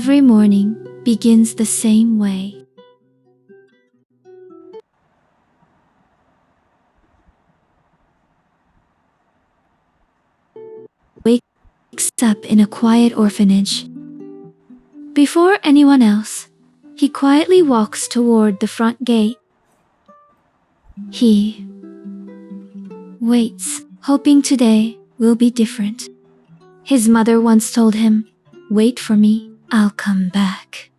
Every morning begins the same way. Wakes up in a quiet orphanage. Before anyone else, he quietly walks toward the front gate. He waits, hoping today will be different. His mother once told him, "Wait for me, I'll come back."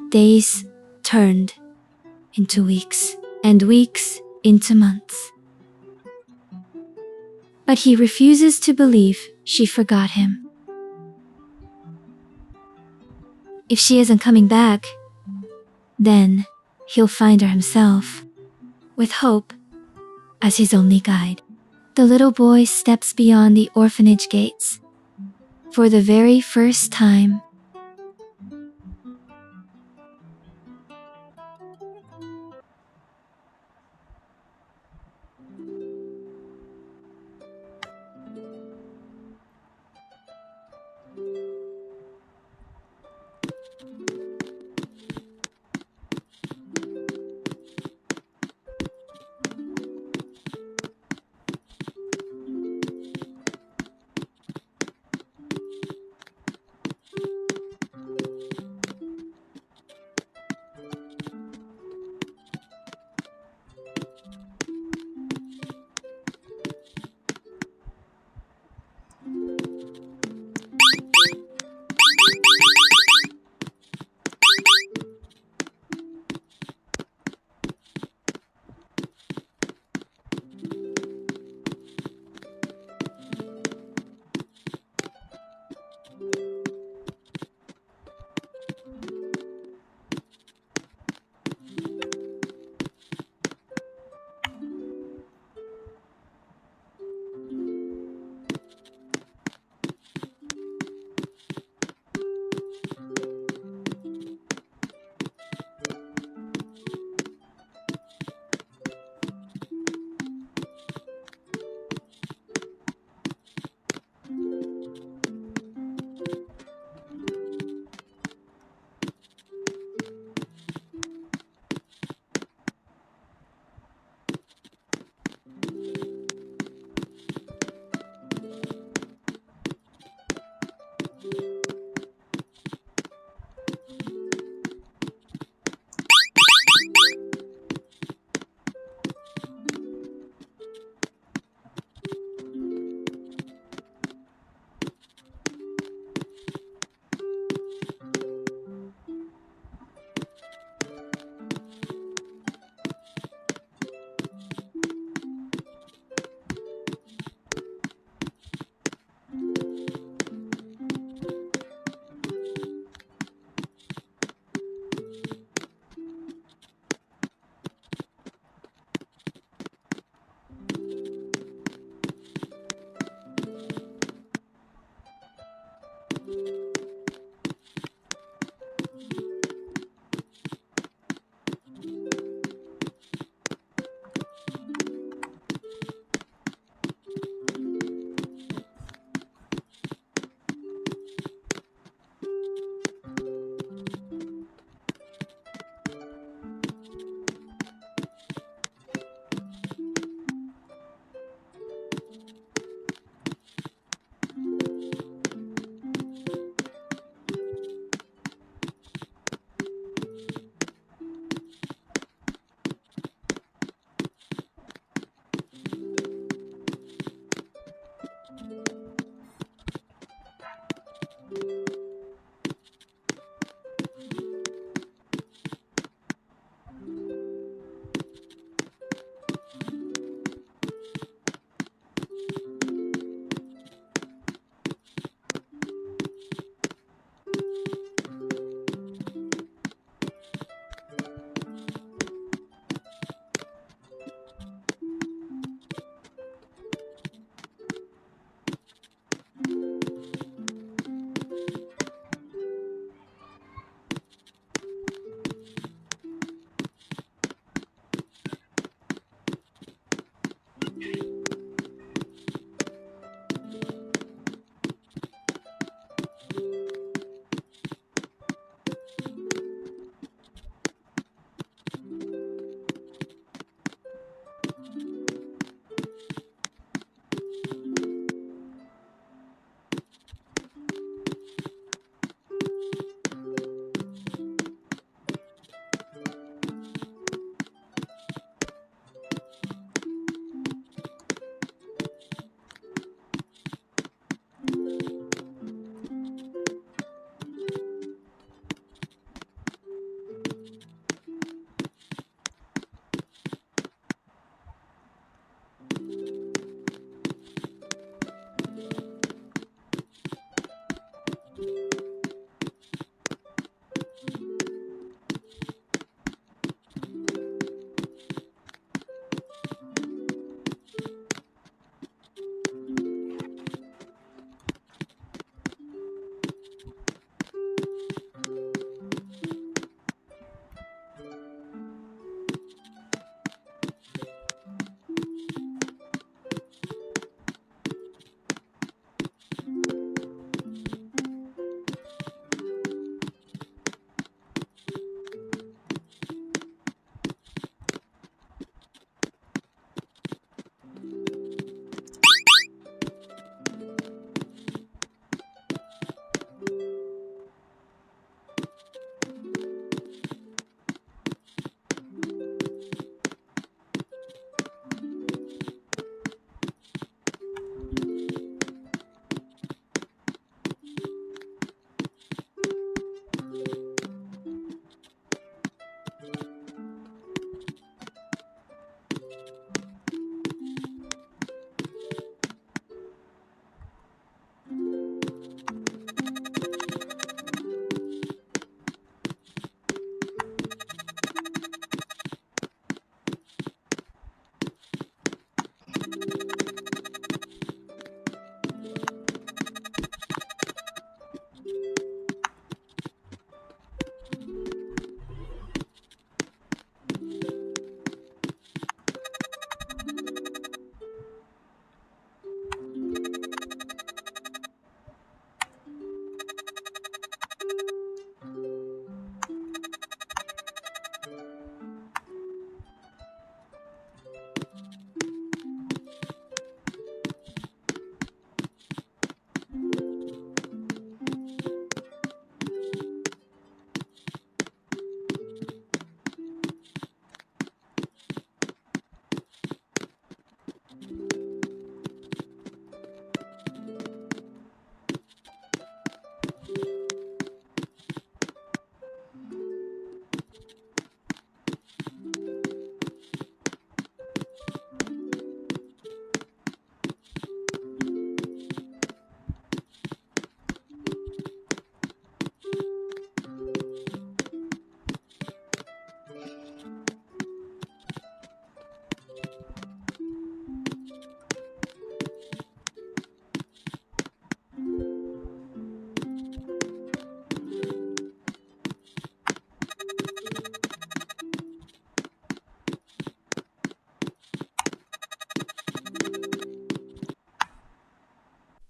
Days turned into weeks, and weeks into months. But he refuses to believe she forgot him. If she isn't coming back, then he'll find her himself, with hope as his only guide. The little boy steps beyond the orphanage gates. For the very first time,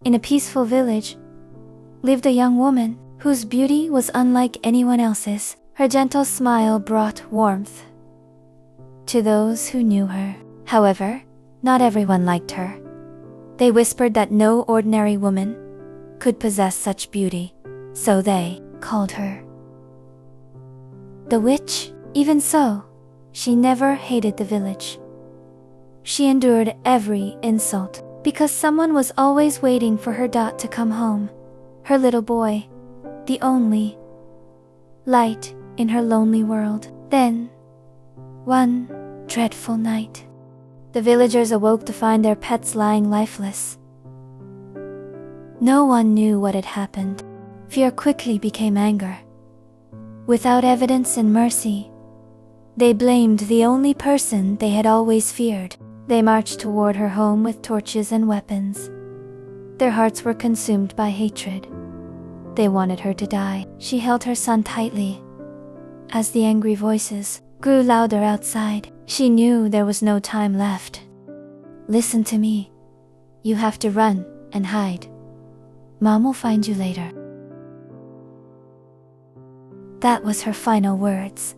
In a peaceful village lived a young woman whose beauty was unlike anyone else's. Her gentle smile brought warmth to those who knew her. However, not everyone liked her. They whispered that no ordinary woman could possess such beauty, so they called her the witch. Even so, she never hated the village. She endured every insult because someone was always waiting for her to come home. Her little boy, the only light in her lonely world. Then, one dreadful night, the villagers awoke to find their pets lying lifeless. No one knew what had happened. Fear quickly became anger. Without evidence and mercy, they blamed the only person they had always feared. They marched toward her home with torches and weapons. Their hearts were consumed by hatred. They wanted her to die. She held her son tightly. As the angry voices grew louder outside, she knew there was no time left. Listen to me. You have to run and hide. Mom will find you later. That was her final words.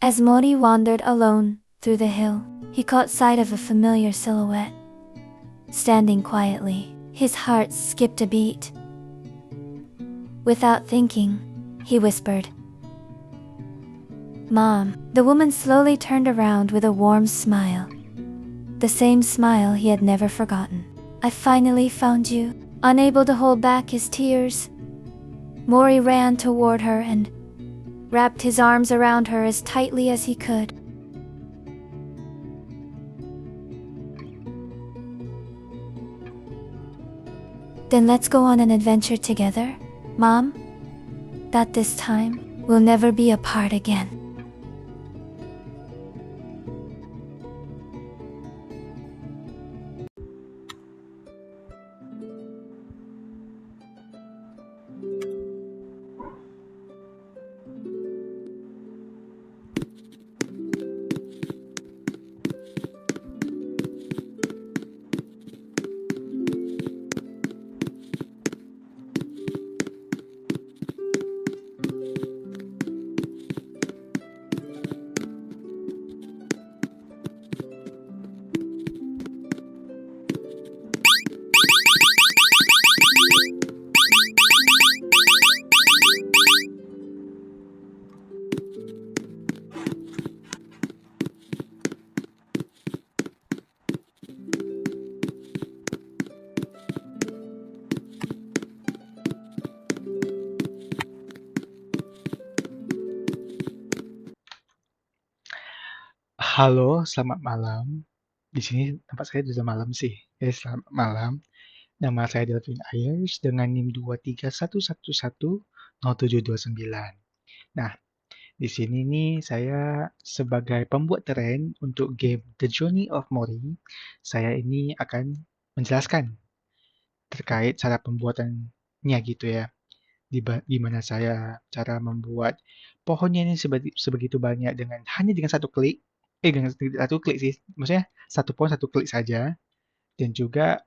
As Mori wandered alone through the hill, he caught sight of a familiar silhouette. Standing quietly, his heart skipped a beat. Without thinking, he whispered, "Mom." The woman slowly turned around with a warm smile. The same smile he had never forgotten. "I finally found you." Unable to hold back his tears, Mori ran toward her and wrapped his arms around her as tightly as he could. "Then let's go on an adventure together, Mom. That this time, we'll never be apart again." Halo, selamat malam. Di sini tempat saya sudah malam sih. Selamat malam. Nama saya Delvin Ayers dengan NIM 231110729. Nah, di sini nih saya sebagai pembuat tren untuk game The Journey of Mori, saya ini akan menjelaskan terkait cara pembuatannya gitu ya. Di mana saya cara membuat pohonnya ini sebegitu banyak hanya dengan satu klik. Dengan satu klik sih, maksudnya satu pohon satu klik saja. Dan juga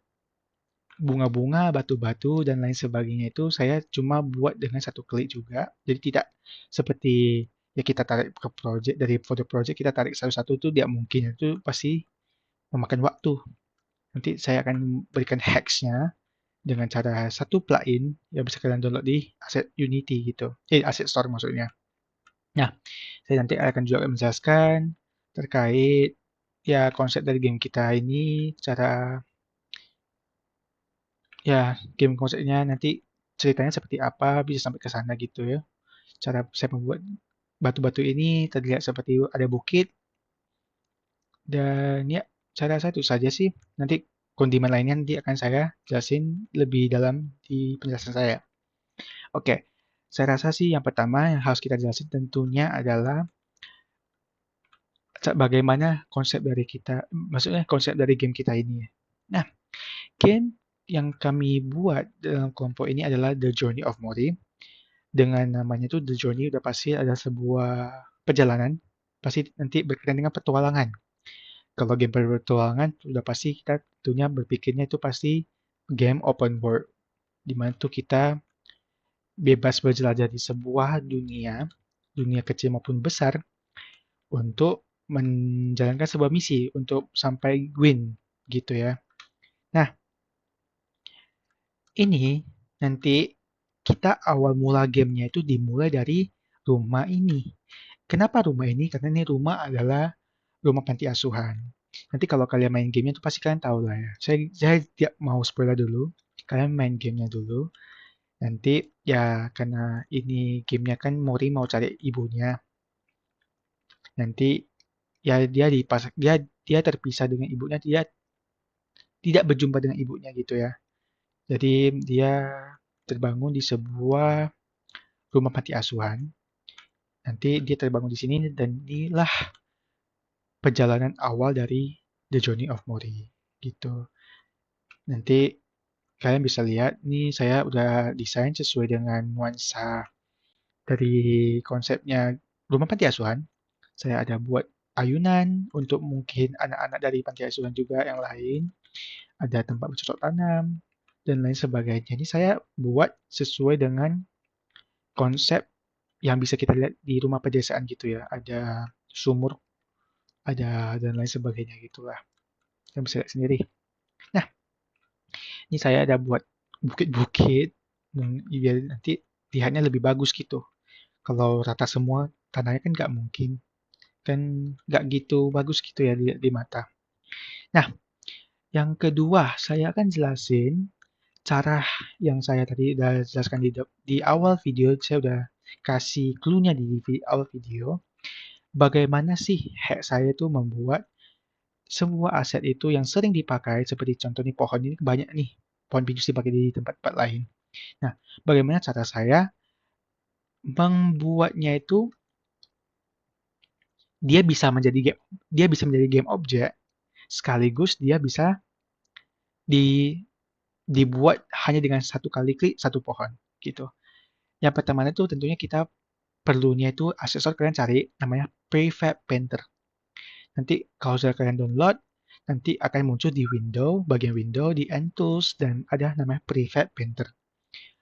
bunga-bunga, batu-batu, dan lain sebagainya itu saya cuma buat dengan satu klik juga. Jadi tidak seperti ya kita tarik ke project, dari foto project kita tarik satu-satu itu tidak mungkin. Itu pasti memakan waktu. Nanti saya akan berikan hacks-nya dengan cara satu plugin yang bisa kalian download di Asset Unity gitu. Asset Store maksudnya. Nah, saya nanti akan juga menjelaskan terkait ya konsep dari game kita ini, cara ya game konsepnya nanti ceritanya seperti apa, bisa sampai ke sana gitu ya. Cara saya membuat batu-batu ini terlihat seperti ada bukit, dan ya cara saya itu saja sih. Nanti kondimen lainnya nanti akan saya jelasin lebih dalam di penjelasan saya. Oke, saya rasa sih yang pertama yang harus kita jelasin tentunya adalah bagaimana konsep dari kita, maksudnya konsep dari game kita ini. Nah, game yang kami buat dalam kelompok ini adalah The Journey of Mori. Dengan namanya itu The Journey udah pasti ada sebuah perjalanan, pasti nanti berkaitan dengan petualangan. Kalau game berpetualangan, udah pasti kita tentunya berpikirnya itu pasti game open world, di mana tuh kita bebas berjelajah di sebuah dunia, dunia kecil maupun besar, untuk menjalankan sebuah misi untuk sampai win gitu ya. Nah, ini nanti kita awal mula gamenya itu dimulai dari rumah ini. Kenapa rumah ini? Karena ini rumah adalah rumah panti asuhan. Nanti kalau kalian main gamenya itu pasti kalian tahu lah ya. Saya tidak mau spoiler dulu. Kalian main gamenya dulu. Nanti ya karena ini gamenya kan Mori mau cari ibunya. Nanti ya dia terpisah dengan ibunya. Dia tidak berjumpa dengan ibunya gitu ya. Jadi dia terbangun di sebuah rumah panti asuhan. Nanti dia terbangun di sini dan inilah perjalanan awal dari The Journey of Mori gitu. Nanti kalian bisa lihat nih saya udah desain sesuai dengan nuansa dari konsepnya rumah panti asuhan. Saya ada buat ayunan untuk mungkin anak-anak dari panti asuhan juga yang lain. Ada tempat bercocok tanam dan lain sebagainya. Ini saya buat sesuai dengan konsep yang bisa kita lihat di rumah pedesaan gitu ya. Ada sumur, ada dan lain sebagainya gitulah. Kalian bisa lihat sendiri. Nah, ini saya ada buat bukit-bukit biar nanti lihatnya lebih bagus gitu. Kalau rata semua tanahnya kan nggak mungkin, kan nggak gitu bagus gitu ya di mata. Nah, yang kedua saya akan jelasin cara yang saya tadi udah jelaskan di awal video. Saya udah kasih clue-nya di awal video. Bagaimana sih hack saya itu membuat sebuah aset itu yang sering dipakai, seperti contohnya pohon ini banyak nih, pohon pinus dipakai di tempat-tempat lain. Nah, bagaimana cara saya membuatnya itu dia bisa menjadi game objek sekaligus dia bisa di dibuat hanya dengan satu kali klik satu pohon gitu. Yang pertama itu tentunya kita perlunya itu aksesor kalian cari namanya Prefab Painter. Nanti kalau sudah kalian download, nanti akan muncul di window, bagian window, di end tools, dan ada namanya Prefab Painter.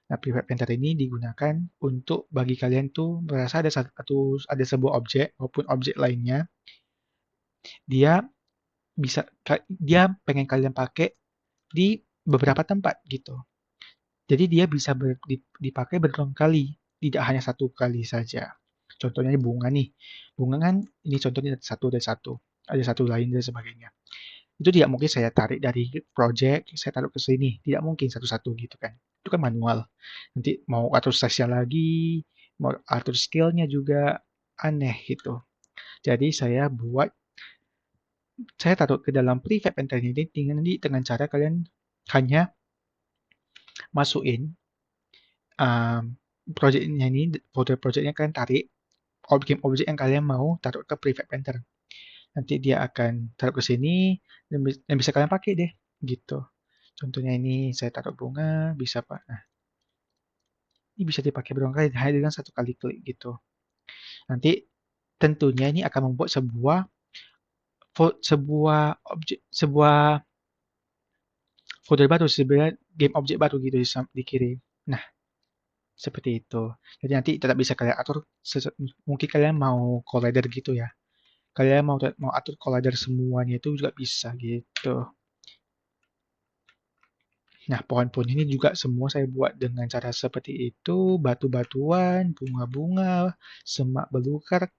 Nah, Prefab Painter ini digunakan untuk bagi kalian tuh merasa ada sebuah objek maupun objek lainnya, dia dia pengen kalian pakai di beberapa tempat gitu. Jadi dia bisa dipakai berulang kali, tidak hanya satu kali saja. Contohnya bunga nih. Bunga kan ini contohnya ada satu lain dan sebagainya. Itu tidak mungkin saya tarik dari project, saya taruh ke sini. Tidak mungkin satu-satu gitu kan. Itu kan manual. Nanti mau atur size lagi, mau atur scale-nya juga aneh gitu. Jadi saya buat saya taruh ke dalam prefab painter ini dengan cara kalian hanya masukin projectnya ini, folder projectnya kalian tarik objek yang kalian mau taruh ke prefab painter. Nanti dia akan taruh ke sini dan bisa kalian pakai deh gitu. Contohnya ini saya taruh bunga, bisa Pak. Nah, ini bisa dipakai berulang kali hanya dengan satu kali klik gitu. Nanti tentunya ini akan membuat sebuah folder baru, sebenarnya game objek baru gitu dikirim. Nah, seperti itu. Jadi nanti tetap bisa kalian atur, mungkin kalian mau collider gitu ya. Kalian mau atur collider semuanya itu juga bisa gitu. Nah, pohon-pohon ini juga semua saya buat dengan cara seperti itu, batu-batuan, bunga-bunga, semak belukar,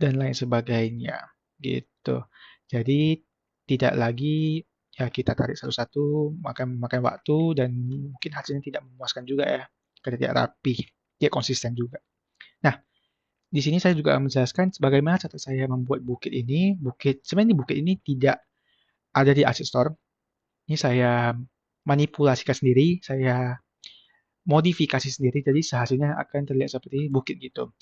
dan lain sebagainya. Gitu. Jadi tidak lagi ya kita tarik satu-satu, makan waktu dan mungkin hasilnya tidak memuaskan juga ya. Karena tidak rapi, tidak konsisten juga. Nah, di sini saya juga menjelaskan bagaimana cara saya membuat bukit ini. Sebenarnya bukit ini tidak ada di Asset Store. Ini saya manipulasikan sendiri, saya modifikasi sendiri, jadi hasilnya akan terlihat seperti bukit gitu.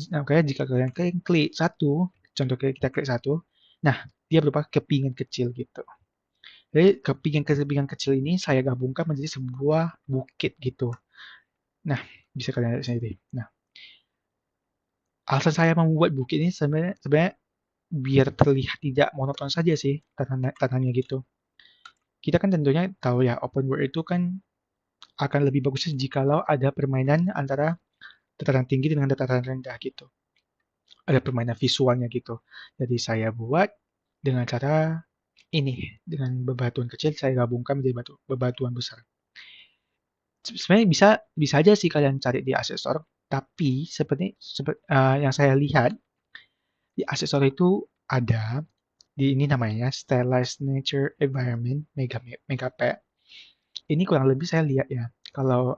Makanya jika kalian klik satu, contoh kita klik satu, nah dia berupa kepingan kecil gitu. Jadi kepingan kecil ini saya gabungkan menjadi sebuah bukit gitu. Nah, bisa kalian lihat sendiri. Nah, alasan saya membuat bukit ini sebenarnya biar terlihat tidak monoton saja sih tanahnya gitu. Kita kan tentunya tahu ya open world itu kan akan lebih bagus jikalau ada permainan antara dataran tinggi dengan dataran rendah gitu. Ada permainan visualnya gitu. Jadi saya buat dengan cara ini, dengan bebatuan kecil saya gabungkan menjadi bebatuan besar. Sebenarnya bisa aja sih kalian cari di Asesor, tapi yang saya lihat di Asesor itu ada di ini namanya Stylized Nature Environment Megapack. Ini kurang lebih saya lihat ya, kalau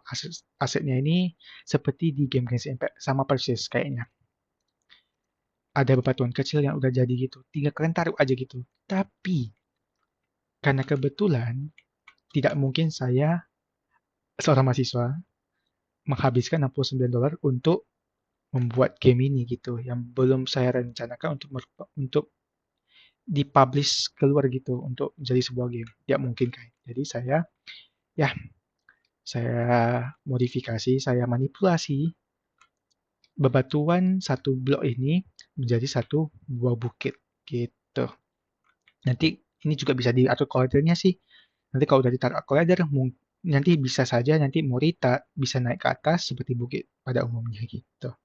asetnya ini seperti di game Genshin Impact, sama persis kayaknya. Ada bebatuan kecil yang udah jadi gitu, tinggal kalian taruh aja gitu. Tapi, karena kebetulan, tidak mungkin saya, seorang mahasiswa, menghabiskan $69 untuk membuat game ini gitu, yang belum saya rencanakan untuk dipublish keluar gitu, untuk menjadi sebuah game. Tidak mungkin kan. Jadi ya, saya modifikasi, saya manipulasi bebatuan satu blok ini menjadi satu buah bukit gitu. Nanti ini juga bisa diatur collidernya sih. Nanti kalau udah ditaruh collider, nanti bisa saja nanti Morita bisa naik ke atas seperti bukit pada umumnya gitu.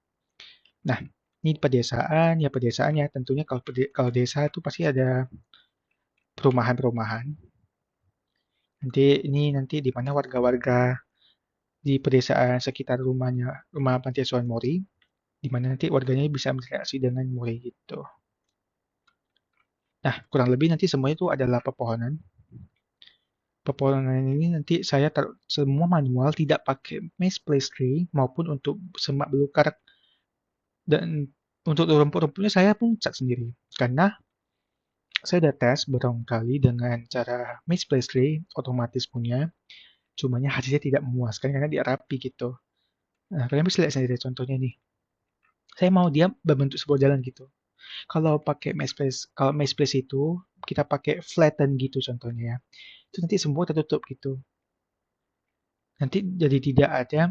Nah, ini pedesaan ya tentunya kalau desa itu pasti ada perumahan-perumahan. Nanti di mana warga-warga di pedesaan sekitar rumah panti asuhan Mori, di mana nanti warganya bisa berinteraksi dengan Mori gitu. Nah, kurang lebih nanti semuanya itu adalah pepohonan. Pepohonan ini nanti saya taruh semua manual, tidak pakai mesh place tree maupun untuk semak belukar, dan untuk rumput-rumputnya saya pun cat sendiri. Karena saya udah tes beberapa kali dengan cara mesh place tree otomatis punya, cumanya hasilnya tidak memuaskan karena dia rapi gitu. Nah, kalian bisa lihat sendiri contohnya nih. Saya mau dia berbentuk sebuah jalan gitu. Kalau mesh place itu kita pakai flatten gitu contohnya ya. Itu nanti semua tertutup gitu. Nanti jadi tidak ada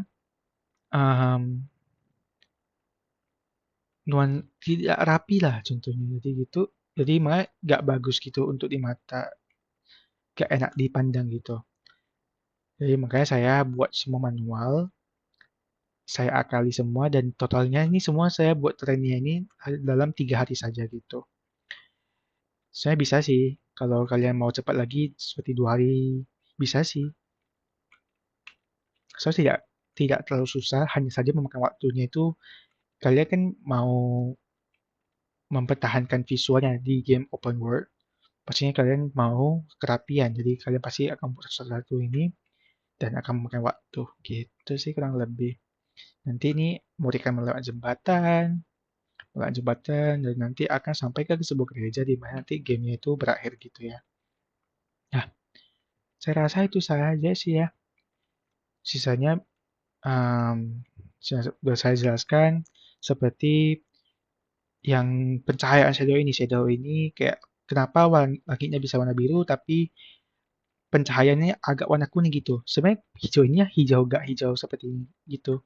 tidak rapi lah contohnya. Jadi gitu. Jadi malah nggak bagus gitu untuk di mata, nggak enak dipandang gitu. Jadi makanya saya buat semua manual, saya akali semua dan totalnya ini semua saya buat trennya ini dalam 3 hari saja gitu. Saya bisa sih, kalau kalian mau cepat lagi seperti 2 hari, bisa sih. Saya tidak terlalu susah, hanya saja memakan waktunya itu kalian kan mau mempertahankan visualnya di game open world. Pastinya kalian mau kerapian, jadi kalian pasti akan buat sesuatu ini dan akan memakan waktu. Gitu sih kurang lebih. Nanti ini mau melewat jembatan, melewati jembatan, dan nanti akan sampai ke sebuah gereja di mana nanti gamenya itu berakhir gitu ya. Nah, saya rasa itu saja sih ya. Sisanya sudah saya jelaskan seperti yang pencahayaan shadow ini kayak kenapa langitnya bisa warna biru tapi pencahayaannya agak warna kuning gitu. Sebenarnya hijau ini ya hijau gak hijau seperti ini gitu.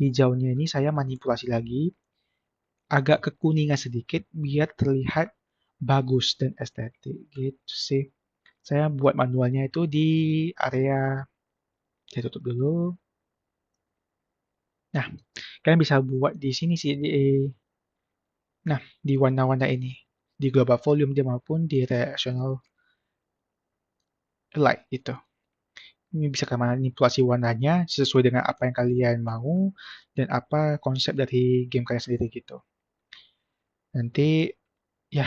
Hijaunya ini saya manipulasi lagi agak kekuningan sedikit biar terlihat bagus dan estetik gitu sih. Saya buat manualnya itu di area, saya tutup dulu. Nah, kalian bisa buat di sini sih di warna-warna ini di global volume dia maupun di directional light itu. Ini bisa kalian manipulasi warnanya sesuai dengan apa yang kalian mau dan apa konsep dari game kalian sendiri gitu. Nanti ya,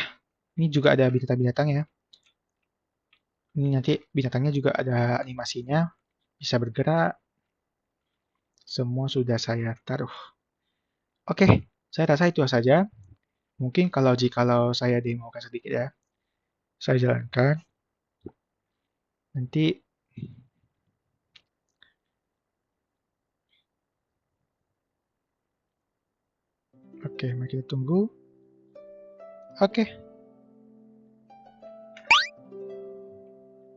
ini juga ada binatang-binatang ya. Ini nanti binatangnya juga ada animasinya, bisa bergerak. Semua sudah saya taruh. Oke, saya rasa itu saja. Mungkin jikalau saya demokan sedikit ya, saya jalankan. Nanti, oke, mari kita tunggu. Oke,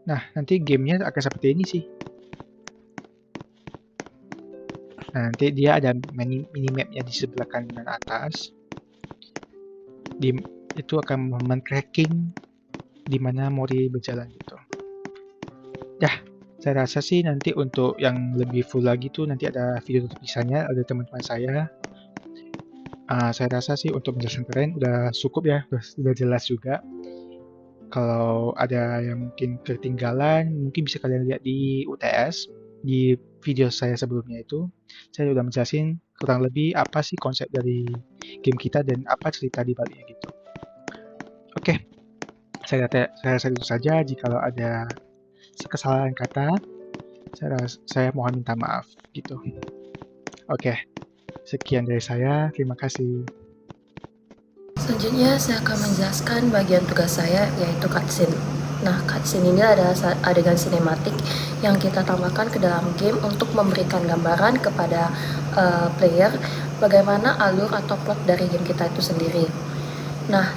nah nanti gamenya akan seperti ini sih. Nah, nanti dia ada minimapnya di sebelah kanan atas. Itu akan men-tracking di mana Mori berjalan gitu. Ya, saya rasa sih nanti untuk yang lebih full lagi tuh nanti ada video terpisahnya ada teman-teman saya. Saya rasa sih untuk menjelaskan kalian udah cukup ya, udah jelas juga. Kalau ada yang mungkin ketinggalan, mungkin bisa kalian lihat di UTS, di video saya sebelumnya itu. Saya udah menjelasin kurang lebih apa sih konsep dari game kita dan apa cerita di baliknya gitu. Oke, saya rasa itu saja. Jikalau ada kesalahan kata, saya mohon minta maaf gitu. Oke, sekian dari saya. Terima kasih. Selanjutnya saya akan menjelaskan bagian tugas saya yaitu cutscene. Nah, cutscene ini adalah adegan sinematik yang kita tambahkan ke dalam game untuk memberikan gambaran kepada player bagaimana alur atau plot dari game kita itu sendiri. Nah,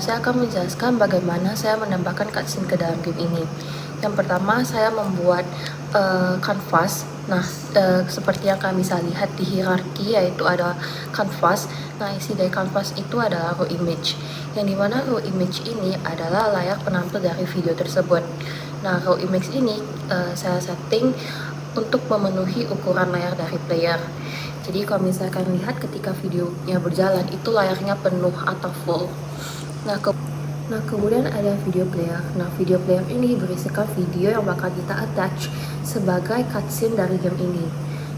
saya akan menjelaskan bagaimana saya menambahkan cutscene ke dalam game ini. Yang pertama, saya membuat kanvas. Nah, seperti yang kalian bisa lihat di hierarki, yaitu ada kanvas. Nah, isi dari kanvas itu adalah raw image. Yang dimana raw image ini adalah layar penampil dari video tersebut. Nah, raw image ini saya setting untuk memenuhi ukuran layar dari player. Jadi kalau misalkan lihat ketika videonya berjalan itu layarnya penuh atau full. Nah, kemudian ada video player. Nah, video player ini berisikan video yang bakal kita attach sebagai cutscene dari game ini.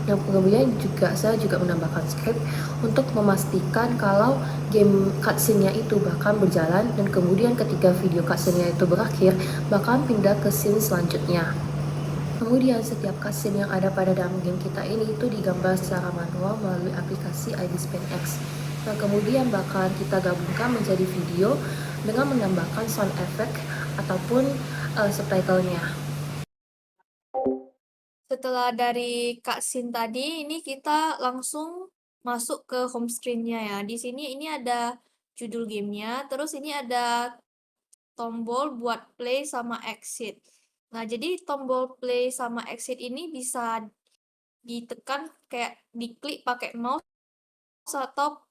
Yang kemudian saya juga menambahkan script untuk memastikan kalau game cutscene-nya itu bakal berjalan dan kemudian ketika video cutscene-nya itu berakhir bakal pindah ke scene selanjutnya. Kemudian setiap cutscene yang ada pada dalam game kita ini itu digambar secara manual melalui aplikasi ID SpanX. Nah, kemudian bakal kita gabungkan menjadi video dengan menambahkan sound effect ataupun subtitlenya. Setelah dari cutscene tadi, ini kita langsung masuk ke home screen-nya ya. Di sini ini ada judul gamenya, terus ini ada tombol buat play sama exit. Nah, jadi tombol play sama exit ini bisa ditekan kayak diklik pakai mouse atau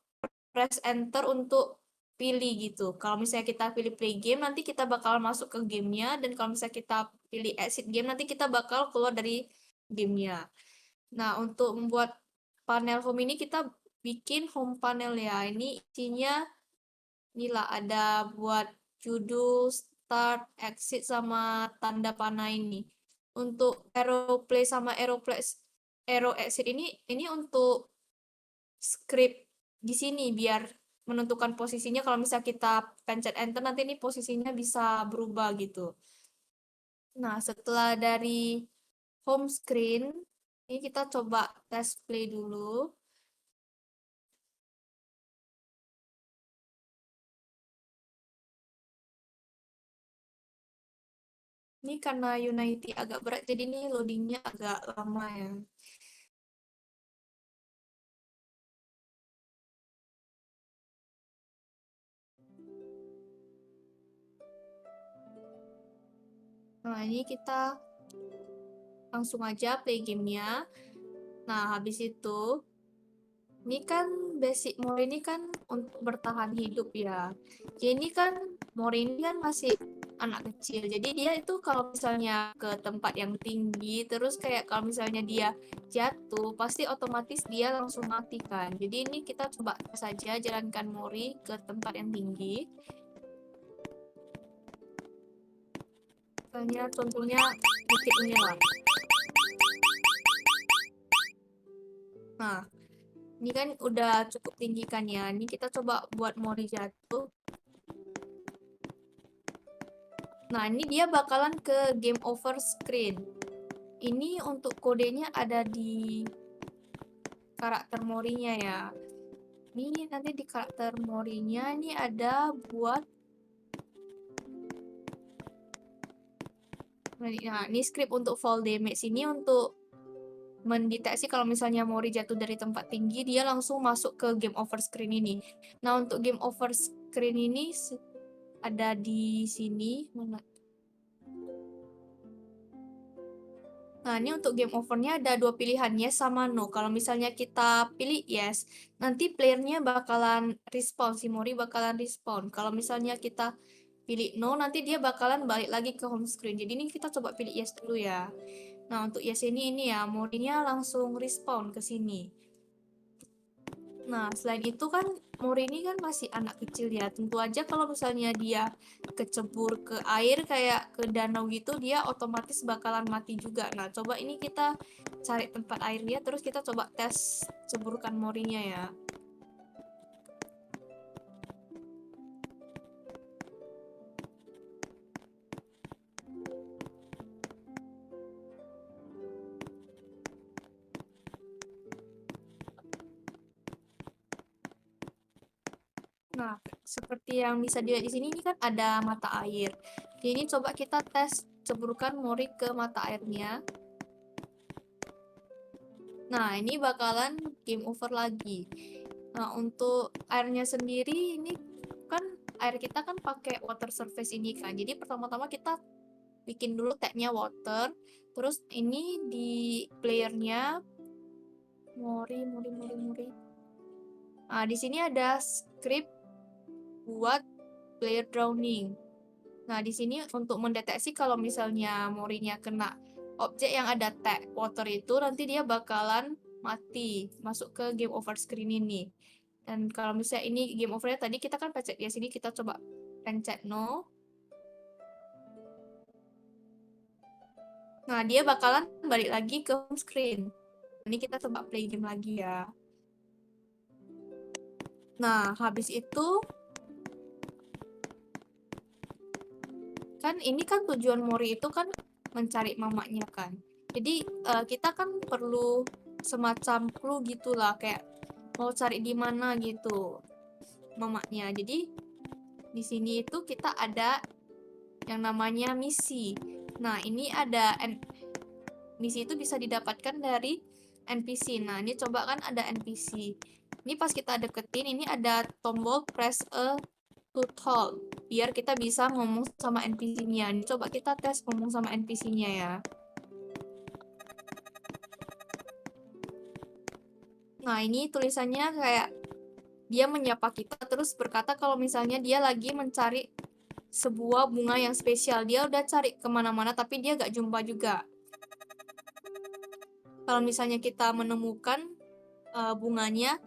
press enter untuk pilih gitu. Kalau misalnya kita pilih play game, nanti kita bakal masuk ke gamenya, dan kalau misalnya kita pilih exit game, nanti kita bakal keluar dari gamenya. Nah, untuk membuat panel home ini kita bikin home panel ya. Ini isinya inilah ada buat judul, start, exit, sama tanda panah ini. Untuk arrow play sama arrow exit ini untuk script di sini biar menentukan posisinya. Kalau misalnya kita pencet enter, nanti ini posisinya bisa berubah gitu. Nah, setelah dari home screen, ini kita coba tes play dulu. Ini karena Unity agak berat, jadi ini loadingnya agak lama ya. Nah, ini kita langsung aja play gamenya. Nah, habis itu, ini kan basic Mori ini kan untuk bertahan hidup ya. Jadi ini kan Mori ini kan masih anak kecil. Jadi dia itu kalau misalnya ke tempat yang tinggi, terus kayak kalau misalnya dia jatuh, pasti otomatis dia langsung mati kan. Jadi ini kita coba saja jalankan Mori ke tempat yang tinggi. Misalnya contohnya bukit ini lah. Nah, ini kan udah cukup tinggi kan ya. Ini kita coba buat Mori jatuh. Nah, ini dia bakalan ke game over screen. Ini untuk kodenya ada di karakter Morinya ya. Ini nanti di karakter Morinya ini ada buat nah, ini script untuk fall damage ini untuk mendeteksi kalau misalnya Mori jatuh dari tempat tinggi, dia langsung masuk ke game over screen ini. Nah, untuk game over screen ini ada di sini. Mana? Nah, ini untuk game overnya ada dua pilihan, yes sama no. Kalau misalnya kita pilih yes, nanti playernya bakalan respawn, si Mori bakalan respawn. Kalau misalnya kita pilih no, nanti dia bakalan balik lagi ke home screen. Jadi ini kita coba pilih yes dulu ya. Nah, untuk yes ini ya, Morinya langsung respawn ke sini. Nah, selain itu kan Mori ini kan masih anak kecil ya. Tentu aja kalau misalnya dia kecebur ke air kayak ke danau gitu, dia otomatis bakalan mati juga. Nah, coba ini kita cari tempat airnya, terus kita coba tes ceburkan Morinya ya. Nah, seperti yang bisa dilihat di sini, ini kan ada mata air. Jadi ini coba kita tes ceburkan Mori ke mata airnya. Nah, ini bakalan game over lagi. Nah, untuk airnya sendiri ini kan air kita kan pakai water surface ini kan. Jadi pertama-tama kita bikin dulu tagnya water. Terus ini di playernya Mori. Nah, di sini ada script buat player drowning. Nah, di sini untuk mendeteksi kalau misalnya Morinya kena objek yang ada tag water itu, nanti dia bakalan mati, masuk ke game over screen ini. Dan kalau misalnya ini game overnya tadi kita kan pencet di sini, kita coba pencet no. Nah, dia bakalan balik lagi ke home screen. Ini kita coba play game lagi ya. Nah, habis itu kan ini kan tujuan Mori itu kan mencari mamanya kan. Jadi kita kan perlu semacam clue gitulah, kayak mau cari di mana gitu mamanya. Jadi di sini itu kita ada yang namanya misi. Nah, ini ada misi itu bisa didapatkan dari NPC. Nah, ini coba kan ada NPC. Ini pas kita deketin, ini ada tombol press a to talk, biar kita bisa ngomong sama NPC-nya. Ini coba kita tes ngomong sama NPC-nya ya. Nah, ini tulisannya kayak dia menyapa kita terus berkata kalau misalnya dia lagi mencari sebuah bunga yang spesial. Dia udah cari kemana-mana tapi dia gak jumpa juga. Kalau misalnya kita menemukan bunganya,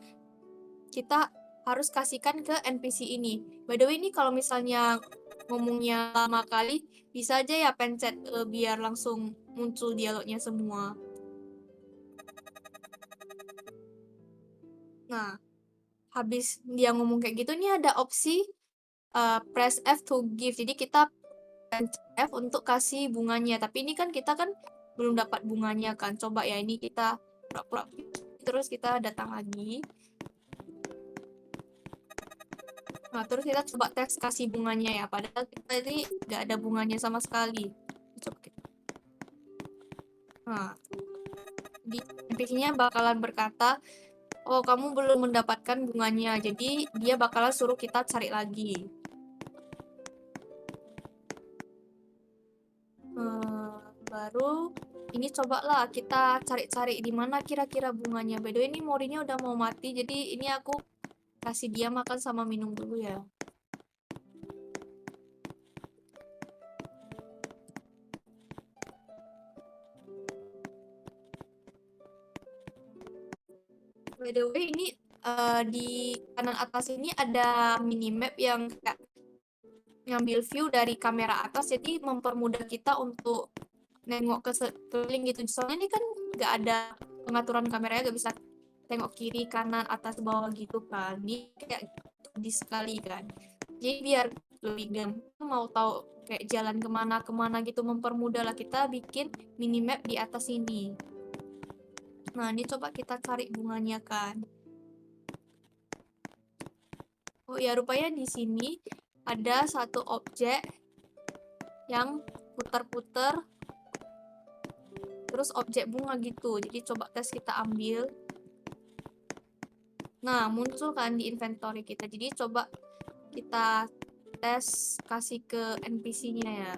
kita harus kasihkan ke NPC ini. By the way, ini kalau misalnya ngomongnya lama kali, bisa aja ya pencet biar langsung muncul dialognya semua. Nah, habis dia ngomong kayak gitu, ini ada opsi press F to give. Jadi kita pencet F untuk kasih bunganya. Tapi ini kan kita kan belum dapat bunganya kan. Coba ya, ini kita pura-pura terus kita datang lagi. Nah, terus kita coba tes kasih bunganya ya. Padahal kita ini nggak ada bunganya sama sekali. Coba kita. Nah, di NPC-nya bakalan berkata, oh kamu belum mendapatkan bunganya, jadi dia bakalan suruh kita cari lagi. Baru ini cobalah kita cari-cari di mana kira-kira bunganya. By the way, ini Morinya udah mau mati, jadi ini aku kasih dia makan sama minum dulu ya. By the way, ini di kanan atas ini ada minimap yang kayak ngambil view dari kamera atas, jadi mempermudah kita untuk nengok ke sekeliling gitu. Soalnya ini kan nggak ada pengaturan kameranya, nggak bisa tengok kiri, kanan, atas, bawah gitu kan. Ini kayak di sekali kan. Jadi biar lebih gampang mau tahu kayak jalan kemana-kemana gitu, mempermudah lah kita bikin minimap di atas ini. Nah, ini coba kita cari bunganya kan. Oh ya, rupanya di sini ada satu objek yang putar-putar terus objek bunga gitu. Jadi coba tes kita ambil. Nah, muncul kan di inventory kita. Jadi coba kita tes kasih ke NPC-nya ya.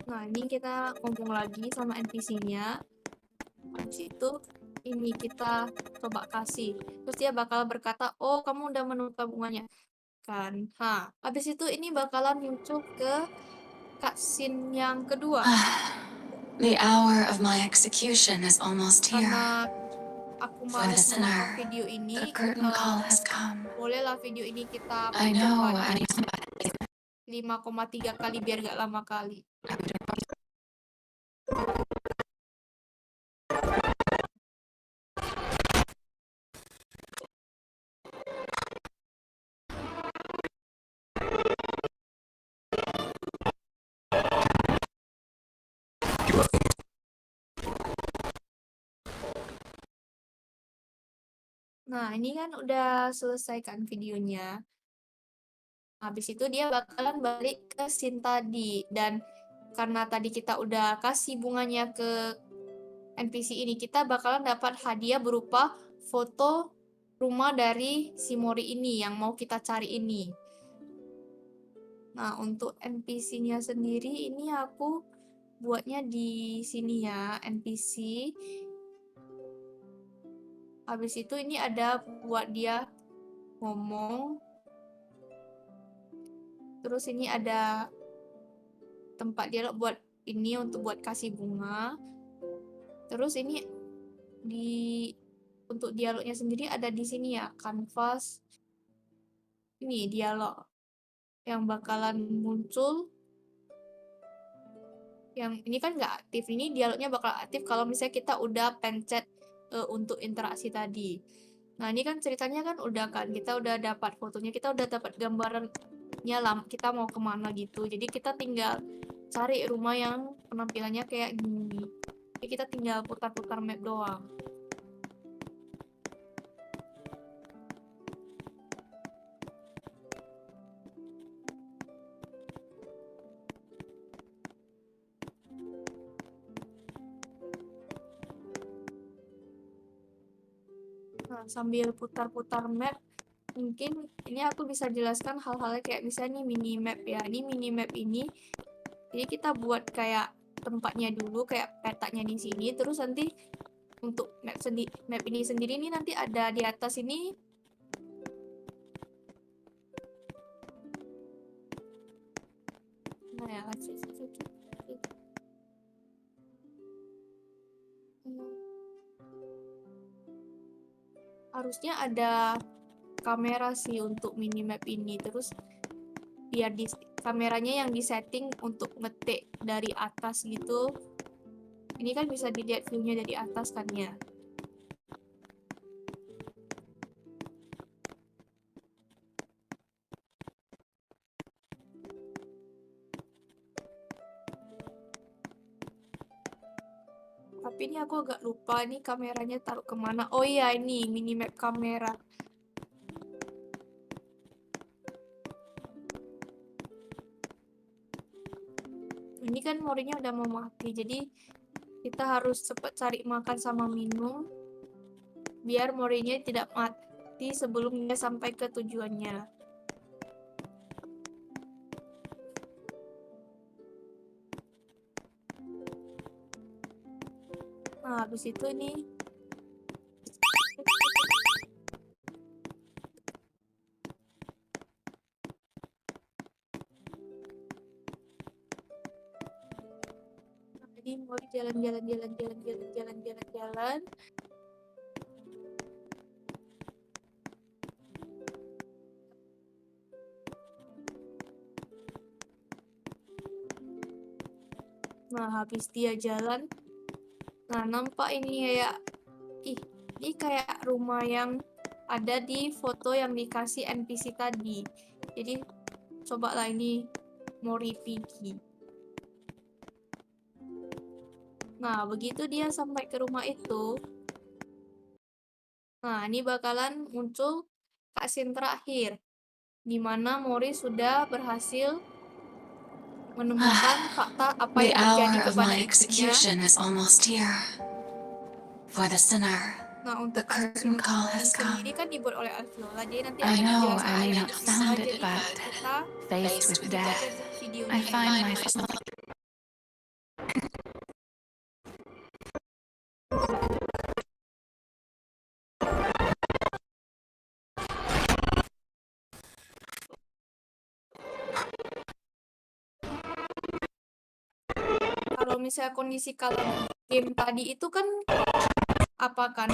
Nah, ini kita ngomong lagi sama NPC-nya. Habis itu ini kita coba kasih. Terus dia bakal berkata, oh kamu udah menemukan bunganya. Kan. Habis itu ini bakalan muncul ke cutscene yang kedua. The hour of my execution is almost here. Karena aku For mau the sinner, video ini, the curtain call has come. bolehlah video ini kita I know percepat I need to 5,3 kali biar gak lama kali. Nah, ini kan udah selesai kan videonya. Habis itu dia bakalan balik ke scene tadi. Dan karena tadi kita udah kasih bunganya ke NPC ini, kita bakalan dapat hadiah berupa foto rumah dari si Mori ini yang mau kita cari ini. Nah, untuk NPC-nya sendiri ini aku buatnya di sini ya, NPC. Habis itu ini ada buat dia ngomong. Terus ini ada tempat dialog buat ini untuk buat kasih bunga. Terus ini untuk dialognya sendiri ada di sini ya, canvas. Ini dialog yang bakalan muncul. Yang ini kan nggak aktif, ini dialognya bakal aktif kalau misalnya kita udah pencet untuk interaksi tadi. Nah, ini kan ceritanya kan udah kan, kita udah dapat fotonya, kita udah dapat gambarannya lah, kita mau kemana gitu. Jadi kita tinggal cari rumah yang penampilannya kayak gini. Jadi kita tinggal putar-putar map doang. Nah, sambil putar-putar map, mungkin ini aku bisa jelaskan hal-halnya kayak misalnya nih minimap ya. Ini minimap ini, jadi kita buat kayak tempatnya dulu, kayak petanya di sini. Terus nanti untuk map ini sendiri nih nanti ada di atas ini. Nah ya, harusnya ada kamera sih untuk minimap ini. Terus biar kameranya yang disetting untuk ngetik dari atas gitu. Ini kan bisa dilihat view-nya dari atas kan ya. Tapi ini aku aku agak lupa nih kameranya taruh kemana. Oh iya, ini minimap kamera. Ini kan morinya udah mau mati, jadi kita harus cepat cari makan sama minum biar morinya tidak mati sebelum dia sampai ke tujuannya. Nah, habis itu nih jadi mori jalan. Nah, habis dia jalan, nah nampak ini kayak, ini kayak rumah yang ada di foto yang dikasih NPC tadi. Jadi cobalah ini Mori pergi. Nah, begitu dia sampai ke rumah itu, nah ini bakalan muncul cutscene terakhir, di mana Mori sudah berhasil menemukan fakta apa The yang terjadi hour of kepada my ibunya. execution is almost here. For the sinner, Nah, untuk the curtain cutscene call has sendiri come. kan dibuat oleh Alviola, jadi nanti I akan know dijelaskan I may oleh not Alisa. found Jadi it, but kita faced with death, ikuti videonya I ya. find myself. Kalau misalnya kondisi kalau game tadi itu kan apa kan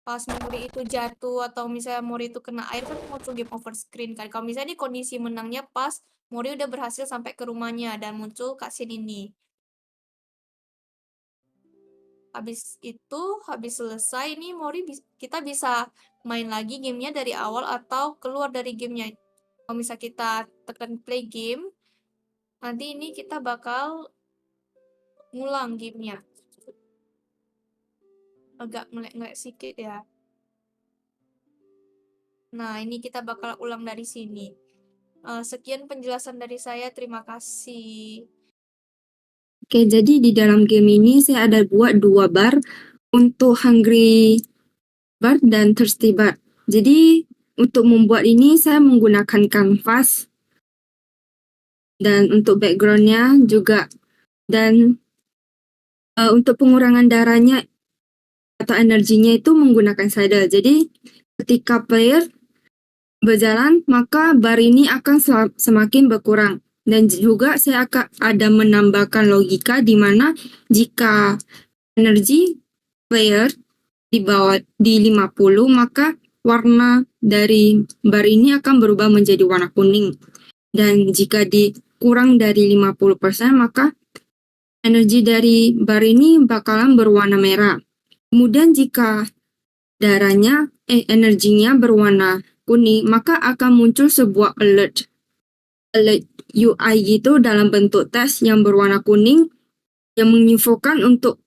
pas Mori itu jatuh atau misalnya Mori itu kena air kan muncul game over screen kan. Kalau misalnya di kondisi menangnya pas Mori udah berhasil sampai ke rumahnya dan muncul cutscene ini. Habis itu, habis selesai nih Mori kita bisa main lagi gamenya dari awal atau keluar dari gamenya. Kalau misalnya kita tekan play game, nanti ini kita bakal ngulang gamenya. Agak melek-melek sedikit ya. Nah, ini kita bakal ulang dari sini. Sekian penjelasan dari saya. Terima kasih. Oke, jadi di dalam game ini saya ada buat 2 bar untuk hungry bar dan thirsty bar. Jadi untuk membuat ini saya menggunakan kanvas dan untuk backgroundnya juga, dan untuk pengurangan darahnya atau energinya itu menggunakan saddle. Jadi ketika player berjalan maka bar ini akan semakin berkurang. Dan juga saya akan ada menambahkan logika di mana jika energi player di bawah di 50 maka warna dari bar ini akan berubah menjadi warna kuning. Dan jika dikurang dari 50% maka energi dari bar ini bakalan berwarna merah. Kemudian jika energinya berwarna kuning maka akan muncul sebuah alert UI gitu dalam bentuk teks yang berwarna kuning yang menginfokan untuk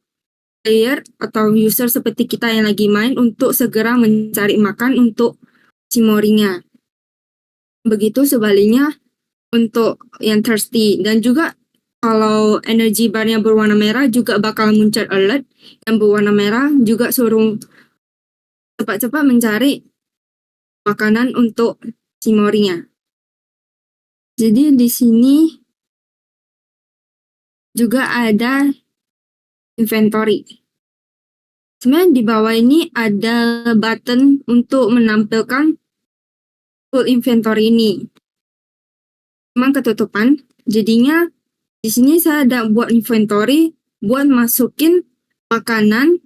player atau user seperti kita yang lagi main untuk segera mencari makan untuk si morinya. Begitu sebaliknya untuk yang thirsty, dan juga kalau energi barnya berwarna merah juga bakal muncul alert yang berwarna merah juga suruh cepat-cepat mencari makanan untuk si morinya. Jadi di sini juga ada inventory. Sebenarnya di bawah ini ada button untuk menampilkan full inventory ini. Memang ketutupan, jadinya di sini saya ada buat inventory buat masukin makanan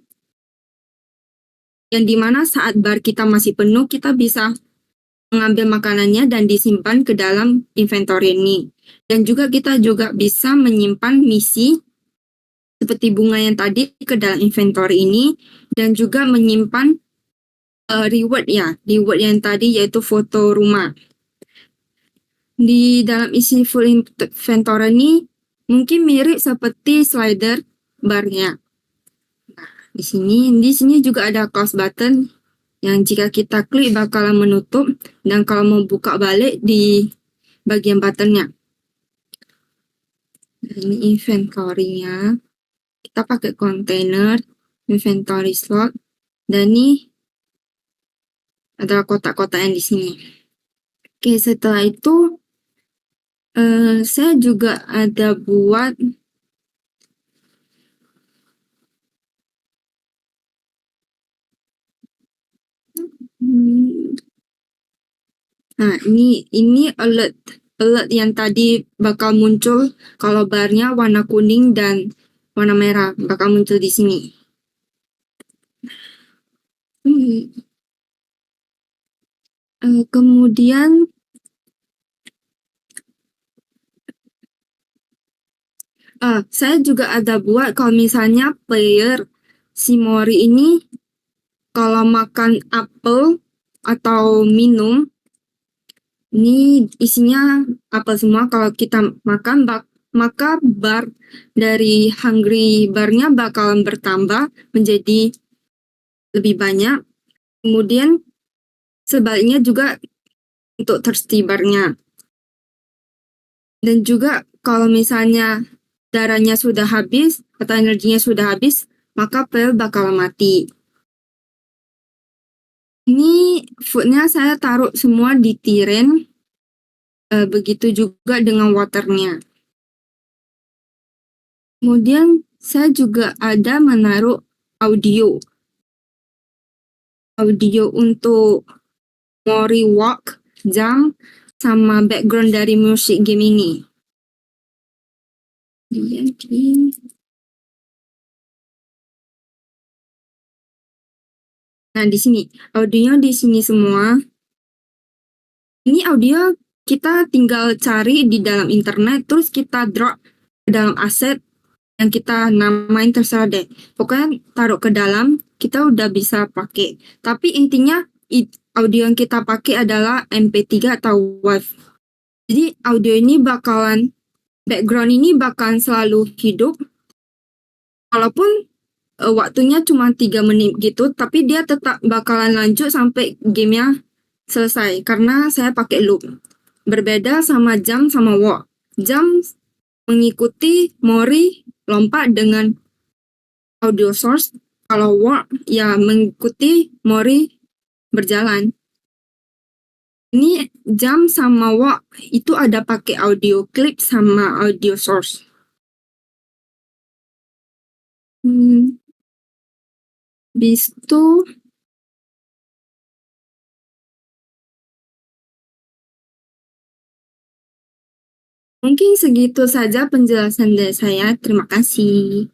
yang dimana saat bar kita masih penuh kita bisa mengambil makanannya dan disimpan ke dalam inventory ini. Dan juga kita juga bisa menyimpan misi seperti bunga yang tadi ke dalam inventory ini, dan juga menyimpan reward yang tadi yaitu foto rumah. Di dalam isi full inventory ini mungkin mirip seperti slider barnya. Di sini juga ada close button yang jika kita klik bakalan menutup, dan kalau mau buka balik di bagian buttonnya. Ini inventory-nya. Kita pakai container, inventory slot, dan ini adalah kotak-kotak yang di sini. Oke, setelah itu saya juga ada buat nah, ini alert yang tadi bakal muncul kalau barnya warna kuning dan warna merah bakal muncul di sini. Kemudian saya juga ada buat kalau misalnya player si Mori ini kalau makan apel atau minum, ini isinya apel semua. Kalau kita makan, maka bar dari Hungry Bar-nya bakalan bertambah menjadi lebih banyak. Kemudian sebaliknya juga untuk Thirsty Bar-nya. Dan juga kalau misalnya darahnya sudah habis atau energinya sudah habis, maka player bakal mati. Ini foodnya saya taruh semua di tiren, begitu juga dengan waternya. Kemudian saya juga ada menaruh audio untuk Mori Walk, Jump, sama background dari musik game ini. Nah, di sini audionya di sini semua. Ini audio kita tinggal cari di dalam internet, terus kita drop ke dalam aset yang kita namain terserah deh. Pokoknya taruh ke dalam, kita udah bisa pakai. Tapi intinya audio yang kita pakai adalah MP3 atau WAV. Jadi audio ini background ini bakalan selalu hidup. Walaupun waktunya cuma 3 menit gitu, tapi dia tetap bakalan lanjut sampai gamenya selesai karena saya pakai loop. Berbeda sama Jump sama Walk. Jump mengikuti Mori lompat dengan audio source, kalau Walk ya mengikuti Mori berjalan. Ini Jump sama Walk itu ada pakai audio clip sama audio source. Habis itu mungkin segitu saja penjelasan dari saya. Terima kasih.